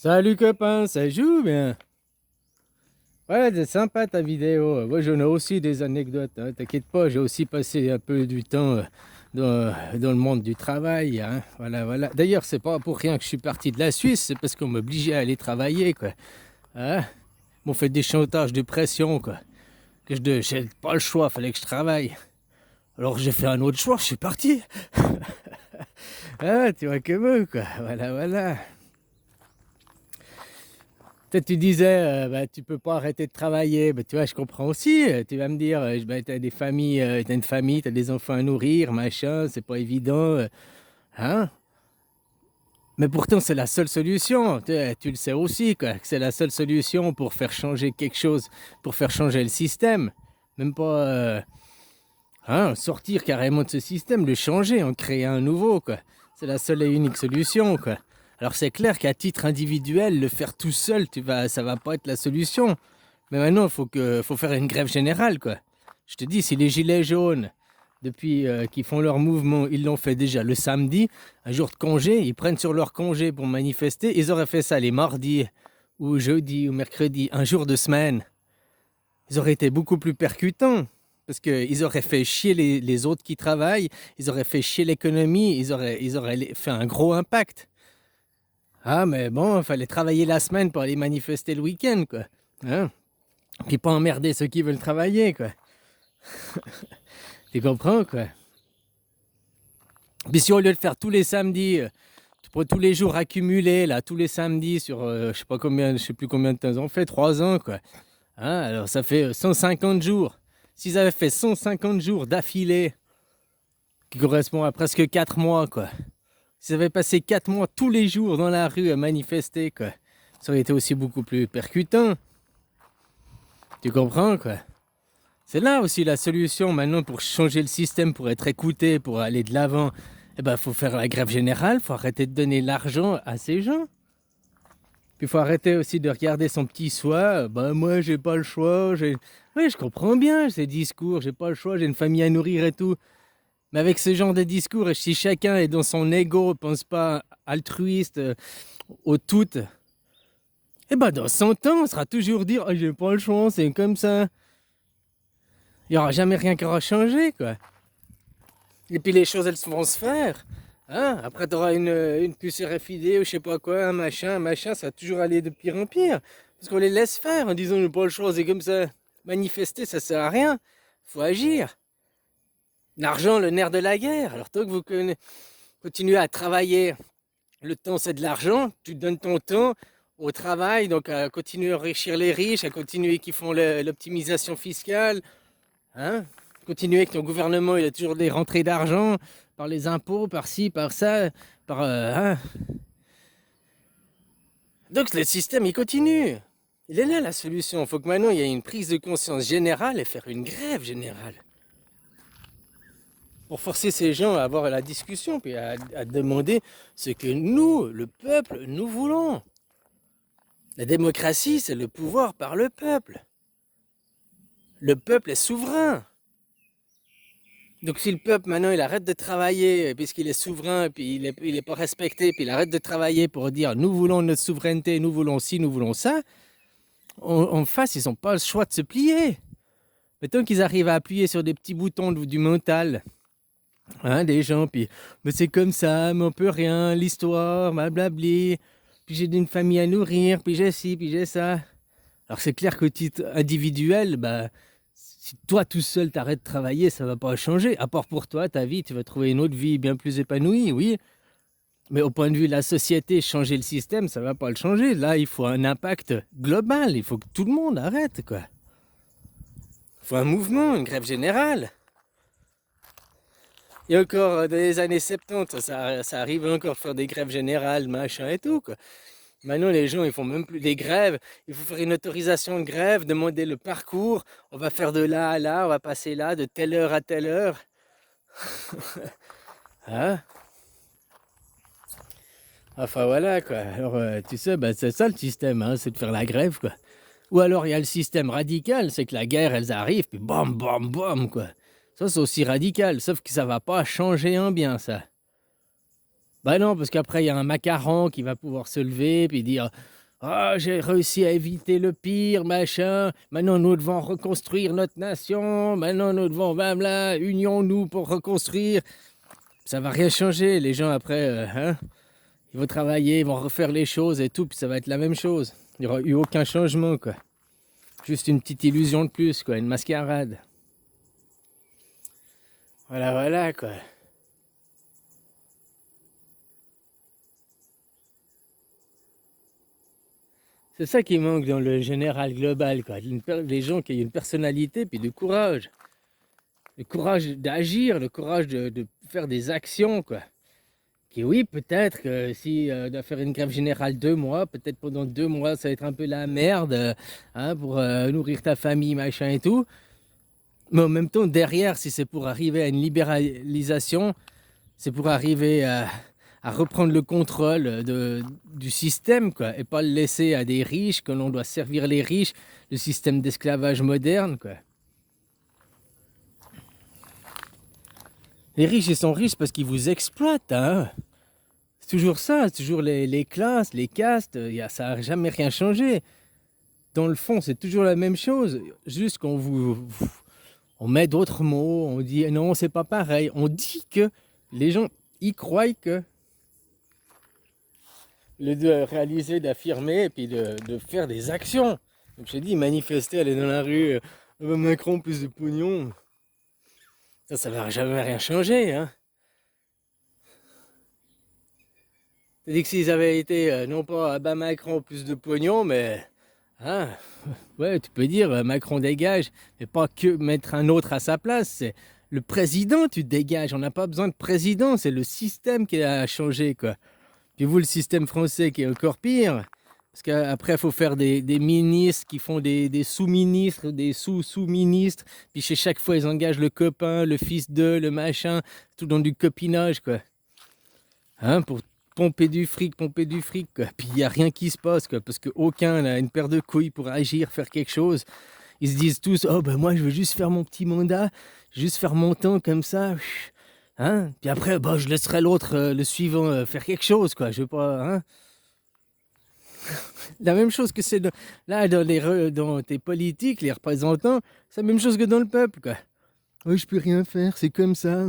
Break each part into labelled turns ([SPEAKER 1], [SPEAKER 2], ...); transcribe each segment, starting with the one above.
[SPEAKER 1] Salut copain, ça joue bien? Ouais, c'est sympa ta vidéo. Moi j'en ai aussi des anecdotes, hein. T'inquiète pas, j'ai aussi passé un peu du temps dans le monde du travail, hein. Voilà, voilà. D'ailleurs, c'est pas pour rien que je suis parti de la Suisse, c'est parce qu'on m'obligeait à aller travailler, quoi. Hein? Ils m'ont fait des chantages de pression, quoi. J'ai pas le choix, fallait que je travaille. Alors j'ai fait un autre choix, je suis parti. Ah, tu vois que moi, quoi. Voilà, voilà. Peut-être tu disais, bah, tu peux pas arrêter de travailler. Bah, tu vois, je comprends aussi. Tu vas me dire, bah, t'as des familles, t'as une famille, t'as des enfants à nourrir, machin, c'est pas évident. Hein? Mais pourtant, c'est la seule solution. Tu le sais aussi, quoi, que c'est la seule solution pour faire changer quelque chose, pour faire changer le système. Même pas sortir carrément de ce système, le changer, en créer un nouveau, quoi. C'est la seule et unique solution, quoi. Alors c'est clair qu'à titre individuel, le faire tout seul, ça va pas être la solution. Mais maintenant, faut faire une grève générale, quoi. Je te dis, si les gilets jaunes, depuis qu'ils font leur mouvement, ils l'ont fait déjà le samedi, un jour de congé, ils prennent sur leur congé pour manifester, ils auraient fait ça les mardis ou jeudi ou mercredi, un jour de semaine. Ils auraient été beaucoup plus percutants. Parce qu'ils auraient fait chier les autres qui travaillent, ils auraient fait chier l'économie, ils auraient fait un gros impact. Ah, mais bon, il fallait travailler la semaine pour aller manifester le week-end, quoi. Hein? Puis pas emmerder ceux qui veulent travailler, quoi. Tu comprends, quoi? Puis si au lieu de faire tous les samedis, tu prends tous les jours accumulés, là, tous les samedis sur, je sais plus combien de temps on fait, 3 ans, quoi. Hein? Alors ça fait 150 jours. S'ils avaient fait 150 jours d'affilée, qui correspond à presque 4 mois, quoi. S'ils avaient passé 4 mois tous les jours dans la rue à manifester, quoi. Ça aurait été aussi beaucoup plus percutant. Tu comprends, quoi? C'est là aussi la solution maintenant pour changer le système, pour être écouté, pour aller de l'avant. Eh ben, faut faire la grève générale, faut arrêter de donner l'argent à ces gens. Puis faut arrêter aussi de regarder son petit soi. Ben moi, j'ai pas le choix. Oui, je comprends bien ces discours. J'ai pas le choix. J'ai une famille à nourrir et tout. Mais avec ce genre de discours, et si chacun est dans son ego, pense pas altruiste au tout, eh ben dans 100 ans, on sera toujours dire oh, j'ai pas le choix, c'est comme ça. Il y aura jamais rien qui aura changé, quoi. Et puis les choses, elles vont se faire. Hein? Après, tu auras une puce RFID ou je sais pas quoi, un machin, ça va toujours aller de pire en pire. Parce qu'on les laisse faire en disant j'ai pas le choix, c'est comme ça. Manifester, ça sert à rien. Faut agir. L'argent, le nerf de la guerre. Alors toi que continuez à travailler, le temps c'est de l'argent, tu donnes ton temps au travail, donc à continuer à enrichir les riches, à continuer qui font l'optimisation fiscale, hein? Continuer que ton gouvernement il a toujours des rentrées d'argent par les impôts, par ci, par ça, hein? Donc le système il continue. Il est là la solution. Il faut que maintenant il y ait une prise de conscience générale et faire une grève générale. Pour forcer ces gens à avoir la discussion, puis à demander ce que nous, le peuple, nous voulons. La démocratie, c'est le pouvoir par le peuple. Le peuple est souverain. Donc si le peuple maintenant il arrête de travailler puisqu'il est souverain puis il est pas respecté puis il arrête de travailler pour dire nous voulons notre souveraineté, nous voulons ci, nous voulons ça, en face ils n'ont pas le choix de se plier. Mettons qu'ils arrivent à appuyer sur des petits boutons du mental, hein, des gens puis mais c'est comme ça, mais on peut rien, l'histoire, blablabli, puis j'ai une famille à nourrir, puis j'ai ci, puis j'ai ça. Alors c'est clair qu'au titre individuel, bah si toi tout seul t'arrêtes de travailler, ça va pas changer. À part pour toi, ta vie, tu vas trouver une autre vie bien plus épanouie, oui. Mais au point de vue de la société, changer le système, ça va pas le changer. Là, il faut un impact global. Il faut que tout le monde arrête, quoi. Il faut un mouvement, une grève générale. Et encore dans les années 70, ça arrive encore de faire des grèves générales, machin et tout, quoi. Maintenant, les gens, ils font même plus des grèves. Il faut faire une autorisation de grève, demander le parcours. On va faire de là à là, on va passer là, de telle heure à telle heure. Hein? Enfin voilà, quoi. Alors, tu sais, bah, c'est ça le système, hein, c'est de faire la grève, quoi. Ou alors, il y a le système radical, c'est que la guerre, elles arrivent, puis bam, bam, bam, quoi. Ça, c'est aussi radical, sauf que ça va pas changer en bien, ça. Bah non, parce qu'après, il y a un macaron qui va pouvoir se lever puis dire ah, j'ai réussi à éviter le pire, machin. Maintenant, nous devons reconstruire notre nation. Maintenant, nous devons, bam là, unions-nous pour reconstruire. Ça va rien changer. Les gens, après, ils vont travailler, ils vont refaire les choses et tout, puis ça va être la même chose. Il n'y aura eu aucun changement, quoi. Juste une petite illusion de plus, quoi. Une mascarade. Voilà, voilà, quoi. C'est ça qui manque dans le général global, quoi. Les gens qui ont une personnalité puis du courage. Le courage d'agir, le courage de faire des actions, quoi. Qui oui, peut-être que si on doit faire une grève générale 2 mois, peut-être pendant 2 mois, ça va être un peu la merde pour nourrir ta famille, machin et tout. Mais en même temps, derrière, si c'est pour arriver à une libéralisation, c'est pour arriver à reprendre le contrôle du système, quoi, et pas le laisser à des riches, que l'on doit servir les riches, le système d'esclavage moderne, quoi. Les riches, ils sont riches parce qu'ils vous exploitent, hein. C'est toujours ça, c'est toujours les classes, les castes, ça n'a jamais rien changé. Dans le fond, c'est toujours la même chose, juste qu'on on met d'autres mots, on dit non, c'est pas pareil. On dit que les gens y croient que de réaliser, d'affirmer, et puis de faire des actions. Comme je t'ai dit, manifester, aller dans la rue, Macron plus de pognon, ça va jamais rien changer, hein. T'as dit que s'ils avaient été, non pas à Macron plus de pognon, mais hein, ouais, tu peux dire Macron dégage, mais pas que mettre un autre à sa place. C'est le président, tu dégages. On n'a pas besoin de président, c'est le système qui a changé, quoi. Puis vous, le système français qui est encore pire, parce qu'après, il faut faire des ministres qui font des sous-ministres, des sous-sous-ministres. Puis chez chaque fois, ils engagent le copain, le fils de, le machin, tout dans du copinage, quoi. Hein, pour pomper du fric, quoi. Puis il n'y a rien qui se passe, quoi, parce qu'aucun n'a une paire de couilles pour agir, faire quelque chose. Ils se disent tous, oh ben moi je veux juste faire mon petit mandat, juste faire mon temps comme ça. Hein? Puis après, bah, je laisserai l'autre, le suivant, faire quelque chose, quoi. Je veux pas, hein? La même chose que c'est là dans tes politiques, les représentants, c'est la même chose que dans le peuple, quoi. Oh, je peux rien faire, c'est comme ça.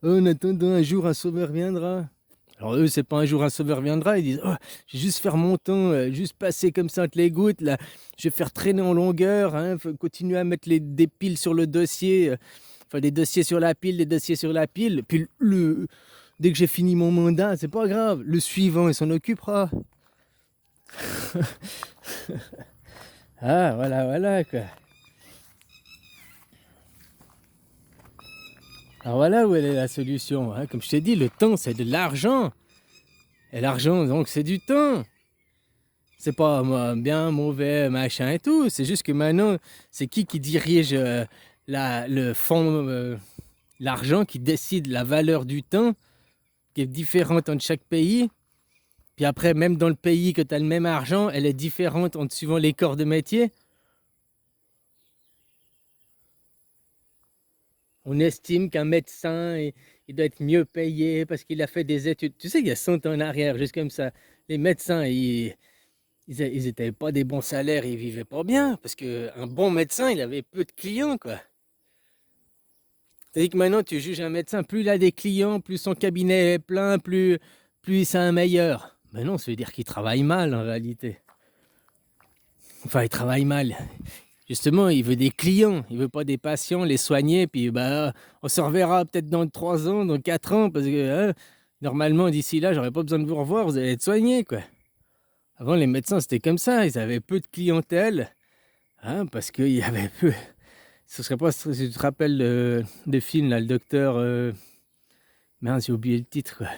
[SPEAKER 1] Oh, en attendant, un jour un sauveur viendra. Alors eux, c'est pas un jour un sauveur viendra, ils disent oh, je vais juste faire mon temps, juste passer comme ça entre les gouttes, là. Je vais faire traîner en longueur, hein, faut continuer à mettre des piles sur le dossier, enfin des dossiers sur la pile, des dossiers sur la pile. Puis dès que j'ai fini mon mandat, c'est pas grave, le suivant, il s'en occupera. Ah, voilà, voilà, quoi. Alors voilà où elle est la solution, hein. Comme je t'ai dit, le temps, c'est de l'argent. Et l'argent, donc, c'est du temps. C'est pas bien, mauvais, machin et tout. C'est juste que maintenant, c'est qui dirige le fonds, l'argent, qui décide la valeur du temps, qui est différente entre chaque pays. Puis après, même dans le pays que tu as le même argent, elle est différente suivant les corps de métier. On estime qu'un médecin, il doit être mieux payé parce qu'il a fait des études. Tu sais, il y a 100 ans en arrière, juste comme ça, les médecins, ils n'étaient pas des bons salaires, ils vivaient pas bien. Parce qu'un bon médecin, il avait peu de clients, quoi. C'est-à-dire que maintenant, tu juges un médecin, plus il a des clients, plus son cabinet est plein, plus c'est un meilleur. Mais non, ça veut dire qu'il travaille mal, en réalité. Enfin, il travaille mal. Justement, il veut des clients, il veut pas des patients, les soigner, puis bah, on se reverra peut-être dans 3 ans, dans 4 ans, parce que normalement, d'ici là, j'aurais pas besoin de vous revoir, vous allez être soignés, quoi. Avant, les médecins, c'était comme ça, ils avaient peu de clientèle, hein, parce qu'il y avait peu. Ce serait pas si tu te rappelles le film, là, le docteur. Mince, j'ai oublié le titre, quoi.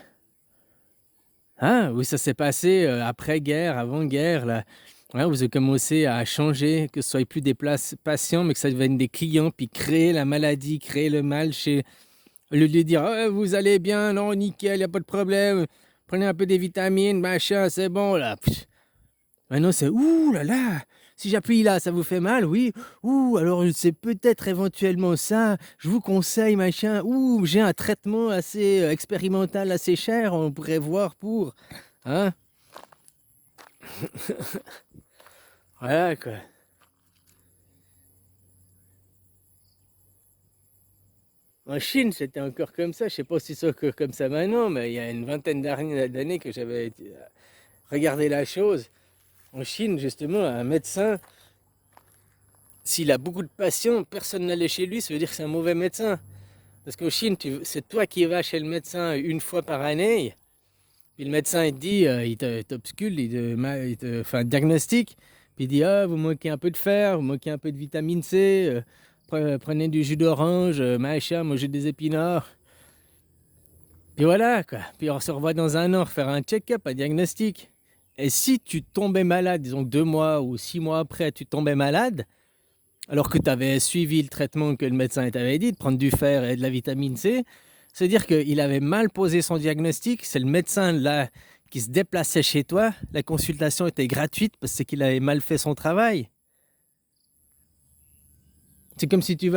[SPEAKER 1] Hein, où ça s'est passé après-guerre, avant-guerre, là. Ouais, vous avez commencé à changer, que ce soit plus des patients, mais que ça devienne des clients, puis créer la maladie, créer le mal chez. Au lieu de lui dire oh, vous allez bien, non, nickel, il n'y a pas de problème, prenez un peu des vitamines, machin, c'est bon là. Pff. Maintenant c'est ouh là là, Si j'appuie là, ça vous fait mal? Oui. Ouh, alors c'est peut-être éventuellement ça. Je vous conseille, machin. Ouh, j'ai un traitement assez expérimental, assez cher. On pourrait voir pour. Hein? Voilà, quoi. En Chine, c'était encore comme ça. Je sais pas si c'est encore comme ça maintenant, mais il y a une vingtaine d'années que j'avais regardé la chose. En Chine, justement, un médecin, s'il a beaucoup de patients, personne n'allait chez lui, ça veut dire que c'est un mauvais médecin. Parce qu'en Chine, c'est toi qui vas chez le médecin une fois par année. Puis le médecin, il te dit, il t'obscule, il te fait un diagnostic. Puis il dit, ah, vous manquez un peu de fer, vous manquez un peu de vitamine C, prenez du jus d'orange, machin, mangez des épinards. Puis voilà, quoi. Puis on se revoit dans un an faire un check-up, un diagnostic. Et si tu tombais malade, disons 2 mois ou 6 mois après, tu tombais malade, alors que tu avais suivi le traitement que le médecin t'avait dit, de prendre du fer et de la vitamine C, c'est-à-dire qu'il avait mal posé son diagnostic, c'est le médecin là qui se déplaçait chez toi, la consultation était gratuite parce qu'il avait mal fait son travail. C'est comme si tu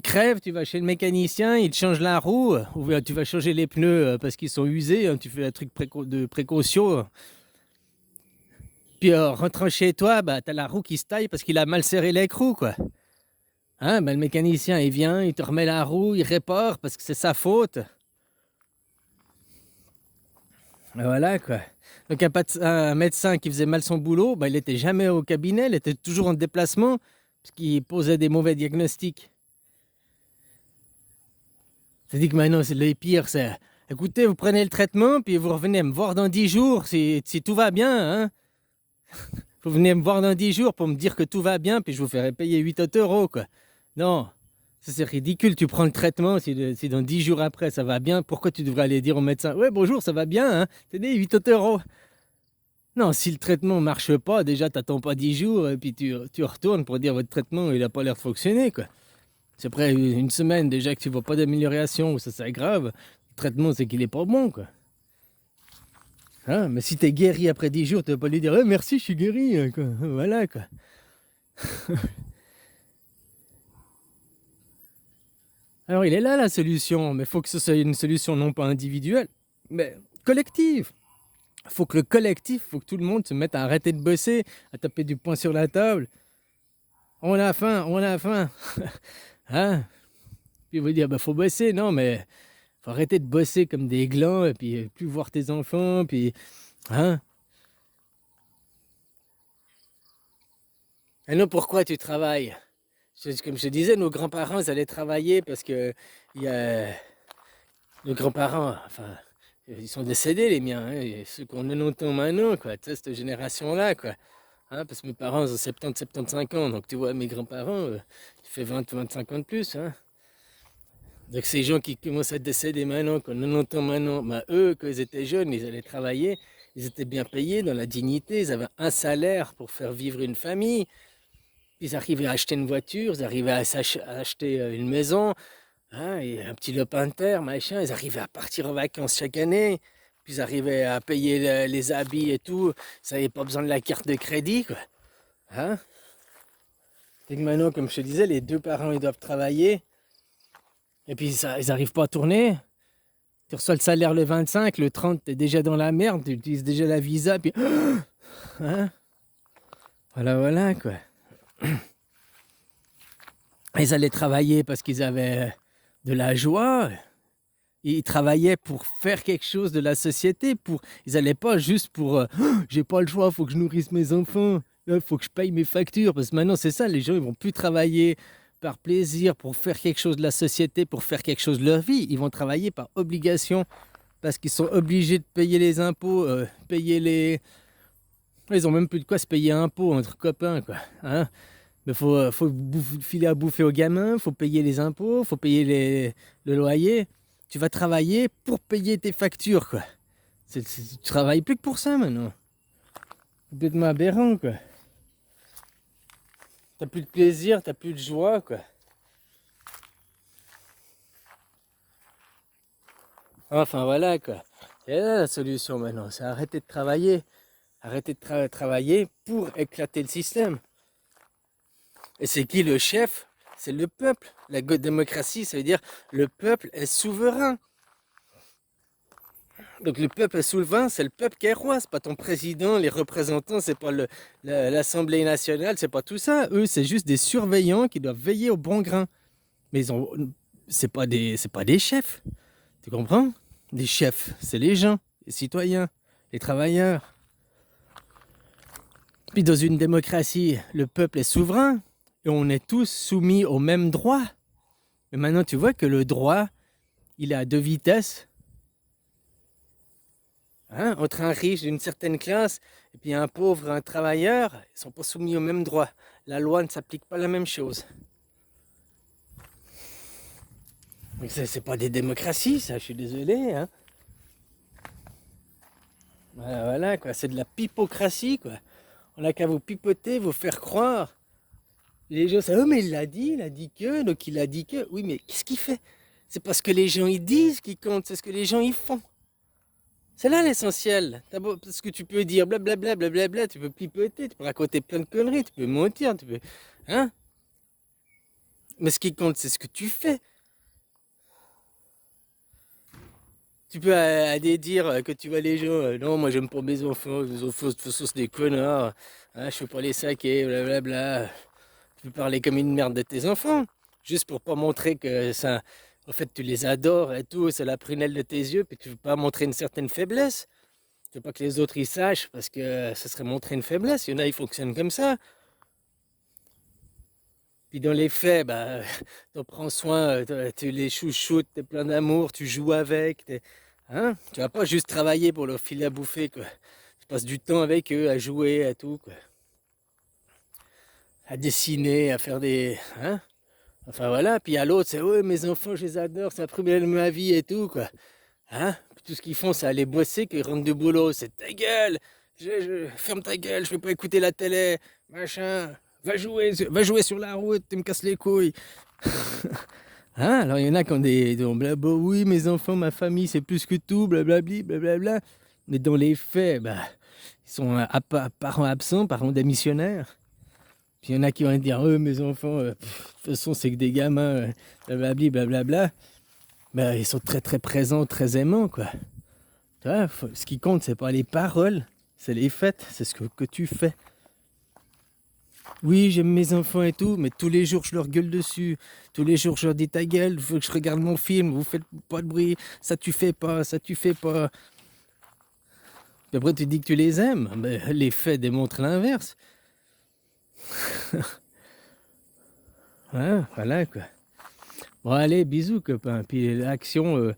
[SPEAKER 1] crèves, tu vas chez le mécanicien, il te change la roue, ou tu vas changer les pneus parce qu'ils sont usés, hein, tu fais un truc de précaution. Puis rentrant chez toi, bah, tu as la roue qui se taille parce qu'il a mal serré l'écrou, quoi. Hein, bah, le mécanicien, il vient, il te remet la roue, il répare parce que c'est sa faute. Et voilà, quoi. Donc un médecin qui faisait mal son boulot, bah, il n'était jamais au cabinet, il était toujours en déplacement parce qu'il posait des mauvais diagnostics. C'est-à-dire que maintenant, c'est le pire, c'est... Écoutez, vous prenez le traitement, puis vous revenez me voir dans 10 jours si tout va bien, hein. Vous venez me voir dans 10 jours pour me dire que tout va bien, puis je vous ferai payer 8 euros, quoi. Non, ça c'est ridicule. Tu prends le traitement, si dans 10 jours après ça va bien, pourquoi tu devrais aller dire au médecin, ouais, bonjour, ça va bien, hein? Tenez, 8 euros. Non, si le traitement marche pas, déjà, t'attends pas 10 jours, et puis tu retournes pour dire votre traitement, il a pas l'air de fonctionner, quoi. C'est après une semaine déjà que tu vois pas d'amélioration ou ça s'aggrave, le traitement c'est qu'il est pas bon, quoi. Hein? Mais si t'es guéri après 10 jours, tu vas pas lui dire merci, je suis guéri, quoi. Voilà, quoi. Alors il est là la solution, mais il faut que ce soit une solution non pas individuelle, mais collective. Il faut que le collectif, il faut que tout le monde se mette à arrêter de bosser, à taper du poing sur la table. On a faim, on a faim. Hein? Puis vous dire, bah faut bosser, non, mais faut arrêter de bosser comme des glands, et puis plus voir tes enfants, puis... Hein? Et non, pourquoi tu travailles? Comme je te disais, nos grands-parents, ils allaient travailler parce que il y a... nos grands-parents, enfin, ils sont décédés, les miens, hein, et ceux qui ont 90 ans maintenant, quoi, tu sais, cette génération-là, quoi. Hein, parce que mes parents ont 70, 75 ans, donc tu vois, mes grands-parents, ils font 20, 25 ans de plus, hein. Donc ces gens qui commencent à décéder maintenant, qui ont 90 ans maintenant, bah, eux, quand ils étaient jeunes, ils allaient travailler, ils étaient bien payés, dans la dignité, ils avaient un salaire pour faire vivre une famille, ils arrivaient à acheter une voiture, ils arrivaient à acheter une maison, hein, et un petit lopin de terre, machin, ils arrivaient à partir en vacances chaque année, puis ils arrivaient à payer les habits et tout, ça n'avait pas besoin de la carte de crédit, quoi. Hein? Et que maintenant, comme je te disais, les deux parents, ils doivent travailler, et puis ça, ils n'arrivent pas à tourner. Tu reçois le salaire le 25, le 30, tu es déjà dans la merde, tu utilises déjà la visa, puis... Hein? Voilà, voilà, quoi. Ils allaient travailler parce qu'ils avaient de la joie. Ils travaillaient pour faire quelque chose de la société. Ils n'allaient pas juste pour j'ai pas le choix, il faut que je nourrisse mes enfants, il faut que je paye mes factures. Parce que maintenant, c'est ça, les gens ils vont plus travailler par plaisir, pour faire quelque chose de la société, pour faire quelque chose de leur vie. Ils vont travailler par obligation parce qu'ils sont obligés de payer les impôts, payer les. Ils ont même plus de quoi se payer un impôt entre copains, quoi. Hein? Mais faut filer à bouffer aux gamins, faut payer les impôts, faut payer le loyer. Tu vas travailler pour payer tes factures, quoi. Tu travailles plus que pour ça maintenant. Complètement aberrant, quoi. T'as plus de plaisir, t'as plus de joie, quoi. Enfin voilà, quoi. Et là la solution maintenant, c'est arrêter de travailler. arrêter de travailler pour éclater le système. Et c'est qui le chef? C'est le peuple. La démocratie, ça veut dire le peuple est souverain. Donc le peuple est souverain, c'est le peuple qui est roi, c'est pas ton président, les représentants, c'est pas l'Assemblée nationale, c'est pas tout ça. Eux, c'est juste des surveillants qui doivent veiller au bon grain. Mais c'est pas des chefs. Tu comprends? Des chefs, c'est les gens, les citoyens, les travailleurs. Puis dans une démocratie, le peuple est souverain et on est tous soumis aux mêmes droits. Mais maintenant, tu vois que le droit, il est à deux vitesses. Hein, entre un riche d'une certaine classe et puis un pauvre, un travailleur, ils ne sont pas soumis aux mêmes droits. La loi ne s'applique pas la même chose. Donc c'est pas des démocraties, ça, je suis désolé. Hein. Voilà, quoi, c'est de la pipocratie, quoi. On n'a qu'à vous pipoter, vous faire croire. Les gens, c'est, oh mais il a dit que, donc il a dit que. Oui, mais qu'est-ce qu'il fait? C'est parce que les gens ils disent qui compte, c'est ce que les gens ils font. C'est là l'essentiel. Parce que tu peux dire blablabla, blablabla, tu peux pipoter, tu peux raconter plein de conneries, tu peux mentir, tu peux. Hein? Mais ce qui compte, c'est ce que tu fais. Tu peux aller dire que tu vois les gens, non, moi j'aime pas mes enfants de toute façon c'est des connards, hein, je peux pas les saquer, blablabla. Tu peux parler comme une merde de tes enfants, juste pour pas montrer que ça. En fait, tu les adores et tout, c'est la prunelle de tes yeux, puis tu veux pas montrer une certaine faiblesse. Tu veux pas que les autres ils sachent parce que ça serait montrer une faiblesse. Il y en a, ils fonctionnent comme ça. Puis dans les faits, bah, t'en prends soin, tu les chouchoutes, t'es plein d'amour, tu joues avec. Hein? Tu vas pas juste travailler pour leur filer à bouffer, quoi. Tu passes du temps avec eux, à jouer, à tout, quoi. À dessiner, à faire des. Hein? Enfin voilà, puis à l'autre, c'est ouais, mes enfants, je les adore, c'est la première de ma vie et tout, quoi. Hein? Puis tout ce qu'ils font, c'est aller bosser, qu'ils rentrent du boulot, c'est ta gueule, ferme ta gueule, je vais pas écouter la télé, machin, va jouer sur la route, tu me casses les couilles. Hein? Alors il y en a qui ont des blabla, oui, mes enfants, ma famille, c'est plus que tout, blablabli, blablabla. Mais dans les faits, bah, ils sont parents absents, parents démissionnaires. Puis il y en a qui vont dire, mes enfants, de toute façon, c'est que des gamins, blablabli, blablabla. Bah, ils sont très très présents, très aimants, quoi. Tu vois, ce qui compte, c'est pas les paroles, c'est les faits, c'est ce que tu fais. Oui, j'aime mes enfants et tout, mais tous les jours je leur gueule dessus. Tous les jours je leur dis ta gueule, il faut que je regarde mon film, vous faites pas de bruit, ça tu fais pas, ça tu fais pas. Puis après tu dis que tu les aimes, mais les faits démontrent l'inverse. Hein, voilà quoi. Bon allez, bisous copain. Puis l'action,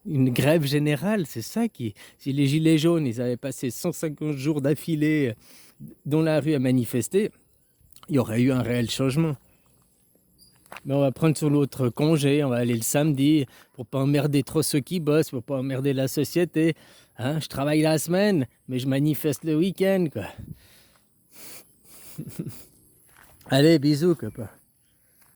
[SPEAKER 1] une grève générale, c'est ça qui... Si les gilets jaunes, ils avaient passé 150 jours d'affilée dans la rue à manifester, il y aurait eu un réel changement. Mais on va prendre sur l'autre congé, on va aller le samedi pour pas emmerder trop ceux qui bossent, pour pas emmerder la société. Hein, je travaille la semaine, mais je manifeste le week-end, quoi. Allez, bisous, copain.